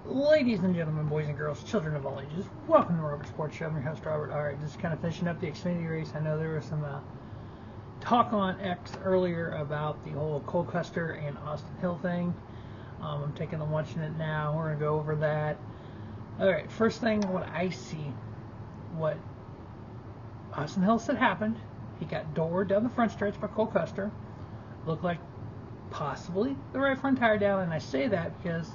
Ladies and gentlemen, boys and girls, children of all ages, welcome to the Robert Sports Show. I'm your host, Robert. Alright, just kind of finishing up the Xfinity race. I know there was some talk on X earlier about the whole Custer and Austin Hill thing. I'm taking and watching it now. We're going to go over that. Alright, first thing, what I see, what Austin Hill said happened. He got doored down the front stretch by Custer. Looked like possibly the right front tire down, and I say that because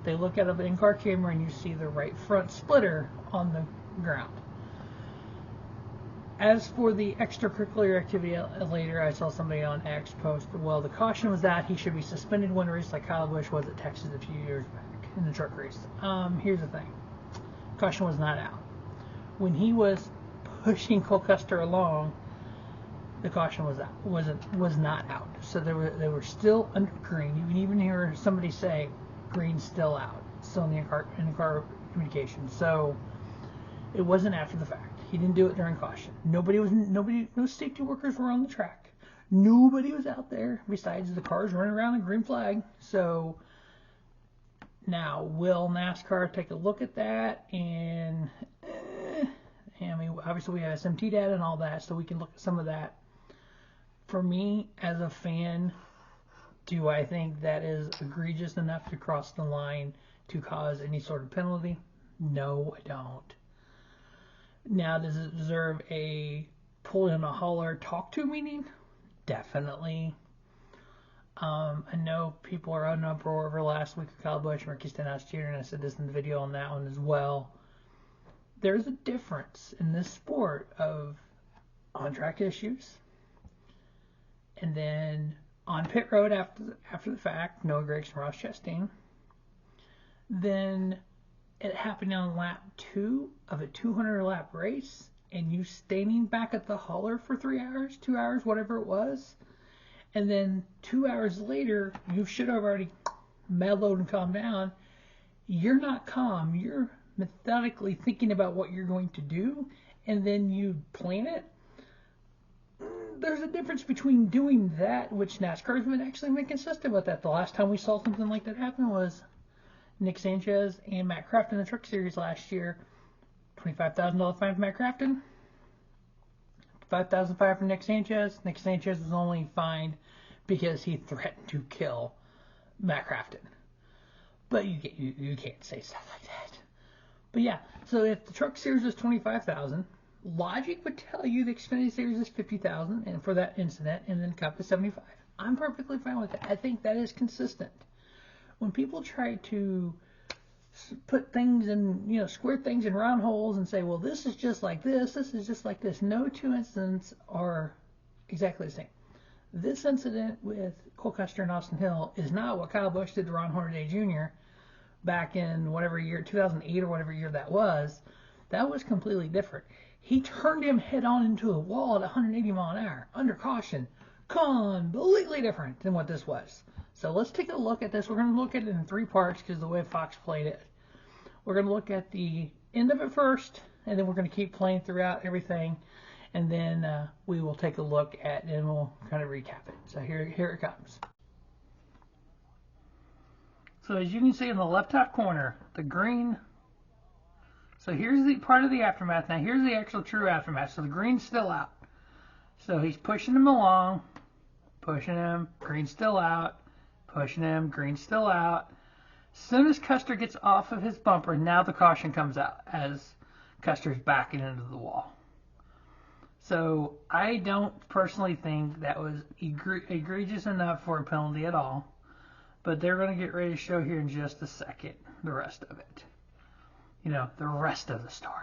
they look at an in-car camera and you see the right front splitter on the ground. As for the extracurricular activity later, I saw somebody on X post, well, the caution was that he should be suspended one race like Kyle Busch was at Texas a few years back in the truck race. Here's the thing. Caution was not out. When he was pushing Custer along, the caution was not out. So they were still under green. You can even hear somebody say, green's still out, still in the in-car communication. So it wasn't after the fact. He didn't do it during caution. No safety workers were on the track. Nobody was out there besides the cars running around in green flag. So now, will NASCAR take a look at that? And I mean, obviously we have SMT data and all that, so we can look at some of that. For me, as a fan, do I think that is egregious enough to cross the line to cause any sort of penalty? No, I don't. Now, does it deserve a pull in a holler, talk to meeting? Definitely. I know people are on uproar over last week of Kyle Busch and Ricky Stenhouse Jr., and I said this in the video on that one as well. There's a difference in this sport of on-track issues and then on pit road after the fact, Noah Gragson, Ross Chastain. Then it happened on lap 2 of a 200 lap race, and you standing back at the hauler for 3 hours, 2 hours, whatever it was. And then 2 hours later, you should have already mellowed and calmed down. You're not calm. You're methodically thinking about what you're going to do, and then you plan it. There's a difference between doing that, which NASCAR's been actually been consistent with that. The last time we saw something like that happen was Nick Sanchez and Matt Crafton in the Truck Series last year. $25,000 fine for Matt Crafton. $5,000 fine for Nick Sanchez. Nick Sanchez was only fined because he threatened to kill Matt Crafton. But you can't say stuff like that. But yeah, so if the Truck Series is $25,000, logic would tell you the Xfinity Series is $50,000 and for that incident, and then Cup is $75,000. I'm perfectly fine with that. I think that is consistent. When people try to put things in, square things in round holes and say, well, this is just like this is just like this. No two incidents are exactly the same. This incident with Custer and Austin Hill is not what Kyle Busch did to Ron Hornaday Jr. back in whatever year, 2008 or whatever year that was. That was completely different. He turned him head on into a wall at 180 mile an hour under caution. Completely different than what this was. So let's take a look at this. We're going to look at it in 3 parts because of the way Fox played it. We're going to look at the end of it first, and then we're going to keep playing throughout everything, and then we will take a look at it, and we'll kind of recap it. So here it comes. So as you can see in the left top corner, the green. So here's the part of the aftermath. Now here's the actual true aftermath. So the green's still out. So he's pushing him along, pushing him, green's still out, pushing him, green's still out. As soon as Custer gets off of his bumper, now the caution comes out as Custer's backing into the wall. So I don't personally think that was egregious enough for a penalty at all. But they're going to get ready to show here in just a second the rest of it. The rest of the story.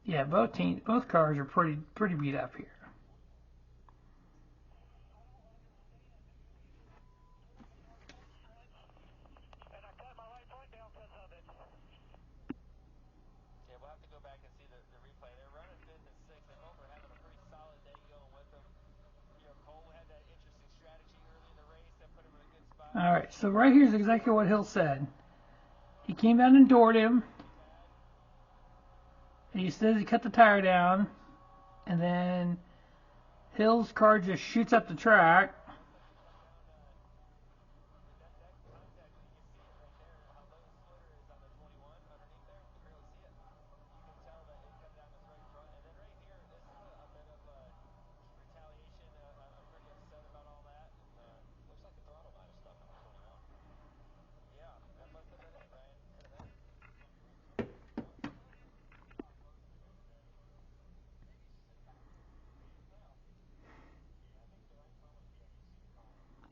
Yeah, both cars are pretty beat up here. Alright, so right here is exactly what Hill said. He came down and doored him. And he says he cut the tire down, and then Hill's car just shoots up the track.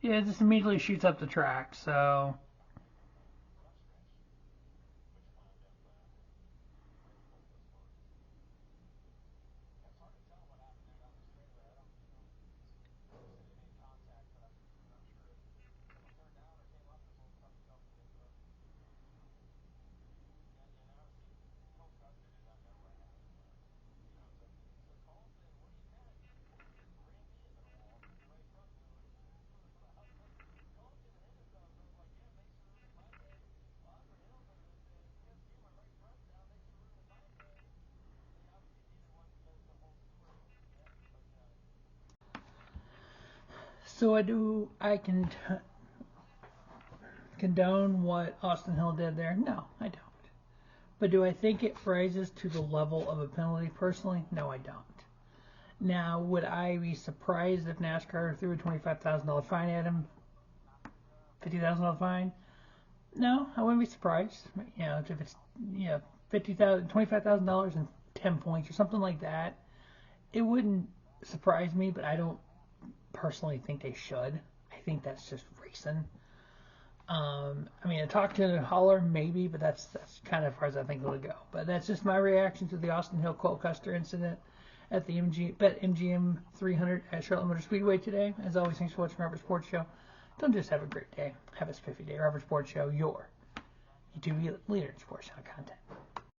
Yeah, it just immediately shoots up the track, so... So I can condone what Austin Hill did there? No, I don't. But do I think it rises to the level of a penalty personally? No, I don't. Now, would I be surprised if NASCAR threw a $25,000 fine at him? $50,000 fine? No, I wouldn't be surprised. You know, if it's $25,000 and 10 points or something like that, it wouldn't surprise me. But I don't personally think they should. I think that's just racing. I mean, I talked to Holler maybe, but that's kind of as far as I think it'll go. But that's just my reaction to the Austin Hill Cole Custer incident at the MGM 300 at Charlotte Motor Speedway today. As always, thanks for watching Robert Sports Show. Don't just have a great day, have a spiffy day. Robert Sports Show, your YouTube leader in sports channel content.